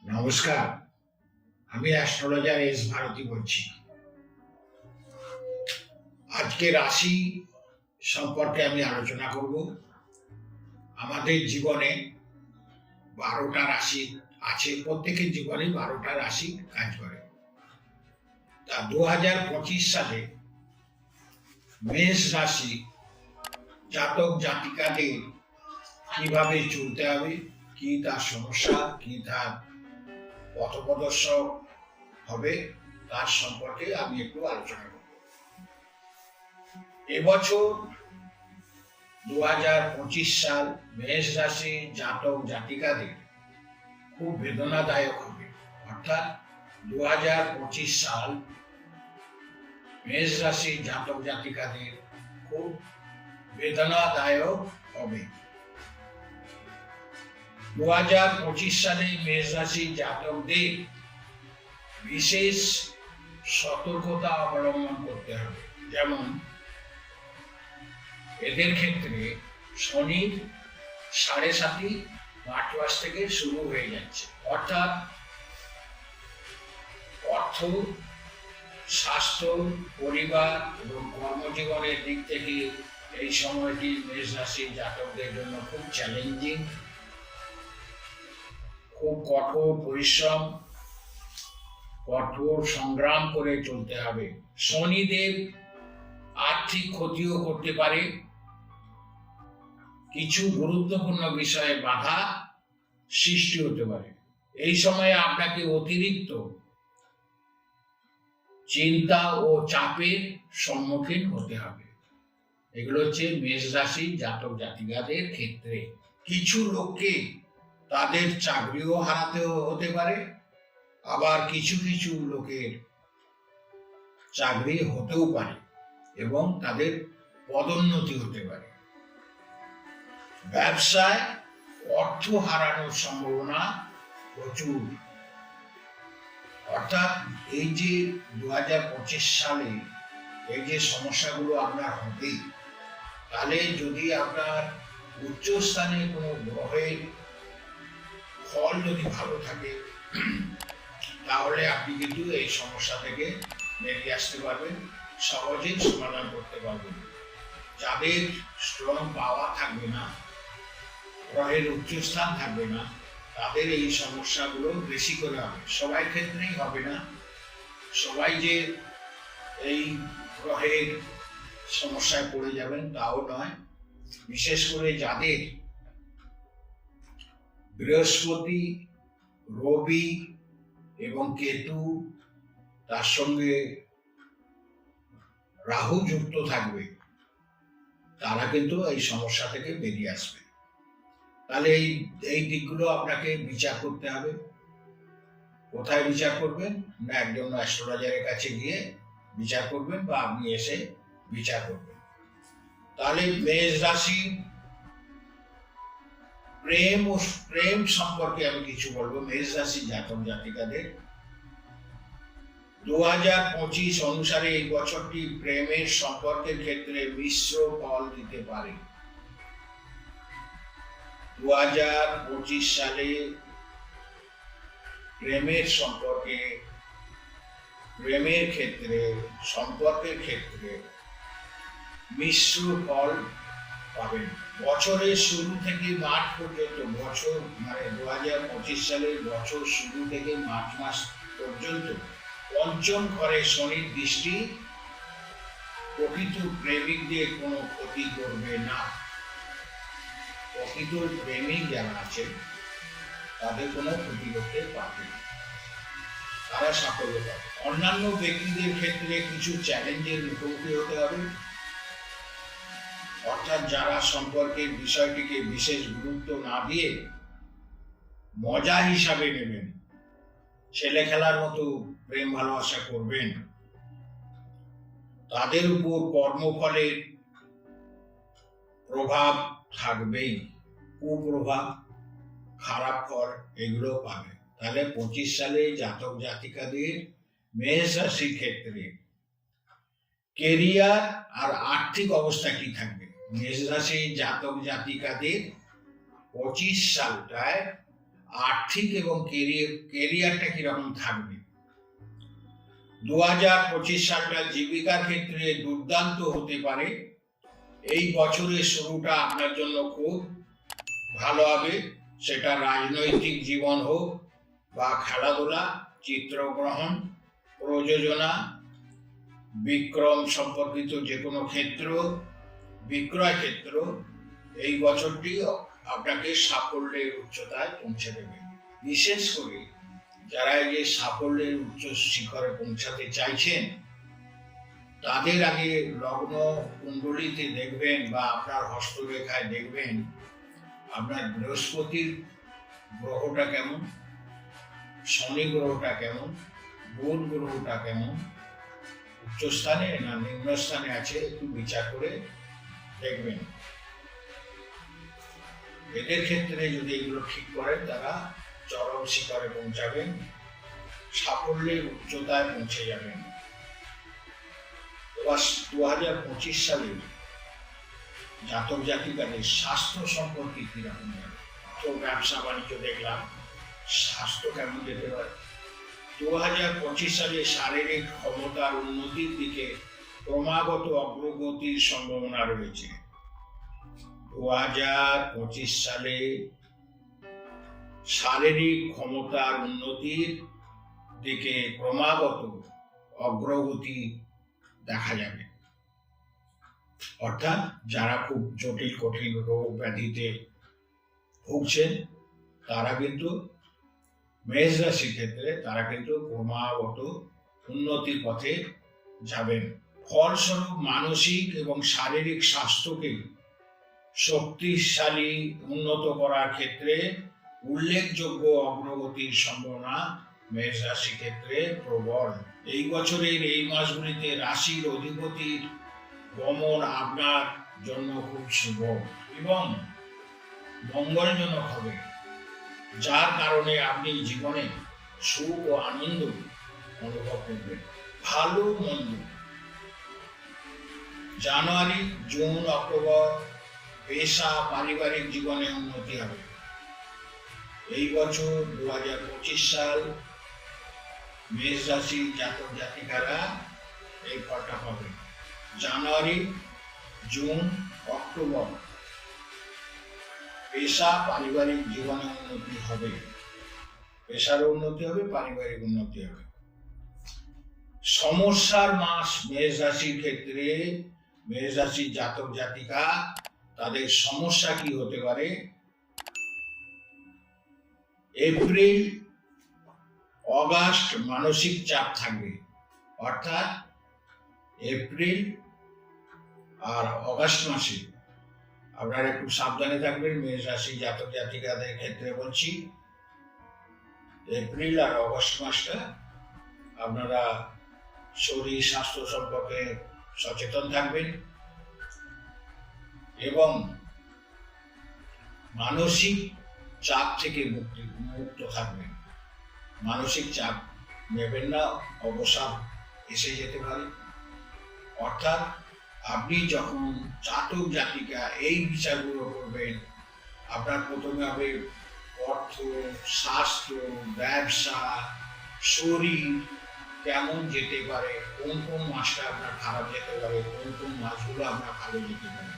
নমস্কার, আমি astrologer S Bharati বলছি। আজকে রাশি সম্পর্কে আমি আলোচনা করব। আমাদের জীবনে 12টা রাশি আছে, প্রত্যেকের জীবনে 12টা রাশি কাজ করে। তা 2025 সালে মেষ রাশি জাতক জাতিকাদের কিভাবে চলতে হবে, কি তার সমস্যা, কি তার পথপ্রদর্শক হবে, তার সম্পর্কে আমি একটু আলোচনা করব। এবছর 2025 সাল মেষ রাশি জাতক জাতিকাদের খুব বেদনাদায়ক হবে। অর্থাৎ 2025 সাল মেষ রাশি জাতক জাতিকাদের খুব বেদনাদায়ক হবে। 2025 সালে মেষ রাশি জাতকদের বিশেষ সতর্কতা অবলম্বন করতে হবে। যেমন এদের ক্ষেত্রে শনির 7.5 মার্চ মাস থেকে শুরু হয়ে যাচ্ছে। অর্থাৎ অর্থ, স্বাস্থ্য, পরিবার এবং কর্মজীবনের দিক থেকে এই সময়টি মেষ রাশি জাতকদের জন্য খুব চ্যালেঞ্জিং, খুব কঠোর পরিশ্রম, কঠোর সংগ্রাম করে চলতে হবে। শনিদেব আর্থিক ক্ষতিও করতে পারে, কিছু গুরুত্বপূর্ণ বিষয়ে বাধা সৃষ্টি হতে পারে। এই সময়ে আপনাকে অতিরিক্ত চিন্তা ও চাপের সম্মুখীন হতে হবে। এগুলো হচ্ছে মেষ রাশি জাতক জাতিকাদের ক্ষেত্রে। কিছু লোককে তাদের চাকরিও হারাতে হতে পারে, আবার কিছু কিছু লোকের চাকরি হতেও পারে এবং তাদের পদোন্নতি হতে পারে। ব্যবসায় অর্থ হারানোর সম্ভাবনা প্রচুর। অর্থাৎ এই যে 2025 সালে এই যে সমস্যাগুলো আপনার হবে, তাহলে যদি আপনার উচ্চস্থানে কোনো গ্রহের ফল যদি ভালো থাকে, তাহলে আপনি কিন্তু এই সমস্যা থেকে বেরিয়ে আসতে পারবেন, সহজেই সমাধান করতে পারবেন। যাদের স্ট্রং পাওয়ার থাকবে না, গ্রহের উচ্চস্থান থাকবে না, তাদের এই সমস্যাগুলো বেশি করে হবে। সবাই ক্ষেত্রেই হবে না, সবাই যে এই গ্রহের সমস্যায় পড়ে যাবেন তাও নয়। বিশেষ করে যাদের বৃহস্পতি, রবি এবং কেতু, তার সঙ্গে রাহু যুক্ত থাকবে, তারা কিন্তু এই সমস্যা থেকে বেরিয়ে আসবে। তাহলে এই দিকগুলো আপনাকে বিচার করতে হবে। কোথায় বিচার করবেন? না, একজন অ্যাস্ট্রোলজারের কাছে গিয়ে বিচার করবেন, বা আপনি এসে বিচার করবেন। তাহলে মেষ রাশি প্রেম সম্পর্কে আমি কিছু বলবো। মেষ রাশি জাতক জাতিকাদের 2025 অনুসারে এই বছরটি প্রেমের সম্পর্কের ক্ষেত্রে মিশ্র ফল দিতে পারে। 2025 সালে প্রেমের সম্পর্কের ক্ষেত্রে মিশ্র ফল পাবেন। বছরের শুরু থেকে মার্চ পর্যন্ত, 2025 সালের বছর শুরু থেকে মার্চ মাস পর্যন্ত পঞ্চম ঘরে শনির দৃষ্টি প্রকৃত প্রেমিকদের কোনো ক্ষতি করবে না। প্রকৃত প্রেমিক যারা আছেন তাদের কোনো ক্ষতি করতে পারবে না, তারা সাফল্য পাবে। অন্যান্য ব্যক্তিদের ক্ষেত্রে কিছু চ্যালেঞ্জের মুখোমুখি হতে হবে। অর্থাৎ যারা সম্পর্কের বিষয়টিকে বিশেষ গুরুত্ব না দিয়ে মজা হিসাবে নেবেন, ছেলে খেলার মতো প্রেম ভালোবাসা করবেন, তাদের উপর কর্মফলের প্রভাব থাকবেই, কুপ্রভাব, খারাপ ফল এগুলো পাবে। তাহলে 25 সালে জাতক জাতিকাদের মেষ রাশির ক্ষেত্রে কেরিয়ার আর আর্থিক অবস্থা কি থাকবে? মেষ রাশির জাতক জাতিকাদের 25 সালটায় আর্থিক এবং কেরিয়ারটা কিরকম থাকবে। 2025 সালটা জীবিকার ক্ষেত্রে দুর্দান্ত হতে পারে। এই বছরের শুরুটা আপনার জন্য খুব ভালো হবে, সেটা রাজনৈতিক জীবন হোক বা খেলাধুলা, চিত্রগ্রহণ, প্রযোজনা, বিক্রম সম্পর্কিত যে কোনো ক্ষেত্র, বিক্রয় ক্ষেত্র, এই বছরটি আপনাকে সাফল্যের উচ্চতায় পৌঁছে দেবে। বিশেষ করে যারা এই যে সাফল্যের উচ্চ শিখরে পৌঁছাতে চাইছেন, তাদের আগে লগ্ন কুণ্ডলিতে দেখবেন বা আপনার হস্তরেখায় দেখবেন আপনার বৃহস্পতির গ্রহটা কেমন, শনি গ্রহটা কেমন, বুধ গ্রহটা কেমন, উচ্চস্থানে না নিম্নস্থানে আছে, একটু বিচার করে দেখবেন। এদের ক্ষেত্রে যদি এগুলো ঠিক করেন, তারা চরম শিখরে পৌঁছাবেন, সাফল্যের উচ্চতায় পৌঁছে যাবেন। এবার 2025 সালে জাতক জাতিকাদের স্বাস্থ্য সম্পর্কে কিরকম যাবে। তো ব্যবসা বাণিজ্য দেখলাম, স্বাস্থ্য কেমন যেতে পারে। 2025 সালে শারীরিক ক্ষমতার উন্নতির দিকে ক্রমাগত অগ্রগতির সম্ভাবনা রয়েছে। 2025 সালে শারীরিক ক্ষমতার উন্নতির দিকে ক্রমাগত অগ্রগতি দেখা যাবে। অর্থাৎ যারা খুব জটিল কঠিন রোগ ব্যাধিতে ভুগছেন, তারা কিন্তু মেষ রাশির ক্ষেত্রে তারা কিন্তু ক্রমাগত উন্নতির পথে যাবেন। ফলস্বরূপ মানসিক এবং শারীরিক স্বাস্থ্যকে শক্তিশালী উন্নত করার ক্ষেত্রে উল্লেখযোগ্য অগ্রগতির সম্ভাবনা মেষ রাশি ক্ষেত্রে প্রবল। এই বছরের এই মাসগুলিতে রাশির অধিপতির গমন আপনার জন্য খুব শুভ এবং মঙ্গলজনক হবে, যার কারণে আপনি জীবনে সুখ ও আনন্দ অনুভব করবেন। ভালো মন্দ জানুয়ারি, জুন, অক্টোবর পেশা পারিবারিক জীবনে উন্নতি হবে। এই বছর 2025 সাল মেষ রাশির জাতক জাতিকারা এই ফলটা পাবে। জানুয়ারি, জুন, অক্টোবর পেশা পারিবারিক জীবনে উন্নতি হবে, পেশার উন্নতি হবে, পারিবারিক উন্নতি হবে। সমস্যার মাস মেষ রাশির ক্ষেত্রে, মেষ রাশির জাতক জাতিকা তাদের সমস্যা কি হতে পারে। এপ্রিল, অগাস্ট মানসিক চাপ থাকবে, অর্থাৎ এপ্রিল আর অগাস্ট মাসে আপনারা একটু সাবধানে থাকবেন। মেষ রাশি জাতক জাতিকাদের ক্ষেত্রে বলছি, এপ্রিল আর অগস্ট মাসটা আপনারা শরীর স্বাস্থ্য সম্পর্কে সচেতন থাকবেন এবং মানসিক চাপ থেকে মুক্ত থাকবেন। মানসিক চাপ নেবেন না, অবসাদ এসে যেতে পারে। অর্থাৎ আপনি যখন জাতক জাতিকা এই বিচারগুলো করবেন, আপনার প্রথমে হবে অর্থ, স্বাস্থ্য, ব্যবসা, শরীর কেমন যেতে পারে, কোন কোন মাসটা আপনার খারাপ যেতে পারে, কোন কোন মাসগুলো আপনার ভালো যেতে পারে।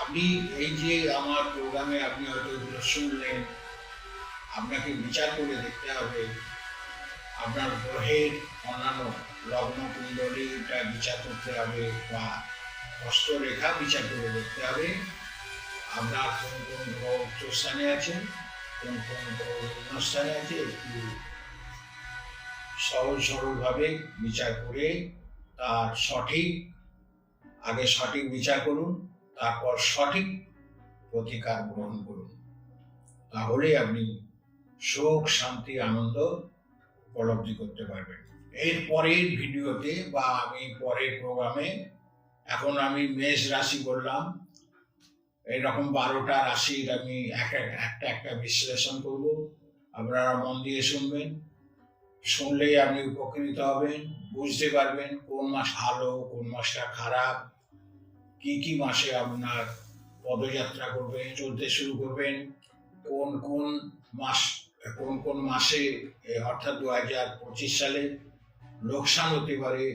আপনি এই যে আমার প্রোগ্রামে আপনি হয়তো এগুলো শুনলেন, আপনাকে বিচার করে দেখতে হবে। আপনার গ্রহের অন্যান্য লগ্ন কুণ্ডলীটা বিচার করতে হবে বা হস্তরেখা বিচার করে দেখতে হবে। আপনার কোন কোন গ্রহ উচ্চস্থানে আছে, কোন কোন গ্রহ নিম্নস্থানে আছে, একটু সহজ সরলভাবে বিচার করে তার আগে সঠিক বিচার করুন, তারপর সঠিক প্রতিকার গ্রহণ করুন। তাহলে আপনি সুখ, শান্তি, আনন্দ উপলব্ধি করতে পারবেন। এর পরের ভিডিওতে বা আমি পরের প্রোগ্রামে, এখন আমি মেষ রাশি বললাম, এইরকম 12টা রাশির আমি একটা বিশ্লেষণ করব। আপনারা মন দিয়ে শুনবেন, শুনলেই আপনি উপকৃত হবেন, বুঝতে পারবেন কোন মাস ভালো, কোন মাসটা খারাপ, কি কি মাসে আপনার পদযাত্রা করবেন, চলতে শুরু করবেন, কোন কোন মাস, কোন কোন মাসে অর্থাৎ 2025 সালে লোকসান হতে পারে,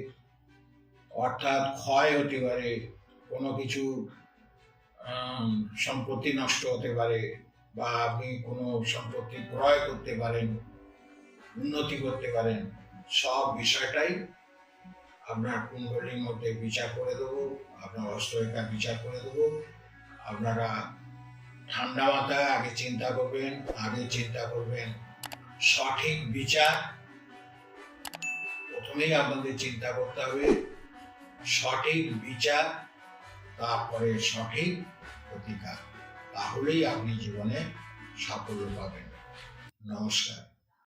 অর্থাৎ ক্ষয় হতে পারে, কোনো কিছু সম্পত্তি নষ্ট হতে পারে, বা আপনি কোনো সম্পত্তি ক্রয় করতে পারেন, উন্নতি করতে পারেন। সব বিষয়টাই আপনার কুণ্ডলীর মধ্যে বিচার করে দেবো, আপনার অষ্টরেখা বিচার করে দেবো। আপনারা ঠান্ডা মাথায় আগে চিন্তা করবেন সঠিক বিচার। প্রথমেই আপনাদের চিন্তা করতে হবে সঠিক বিচার, তারপরে সঠিক প্রতিকার। তাহলেই আপনি জীবনে সাফল্য পাবেন। নমস্কার।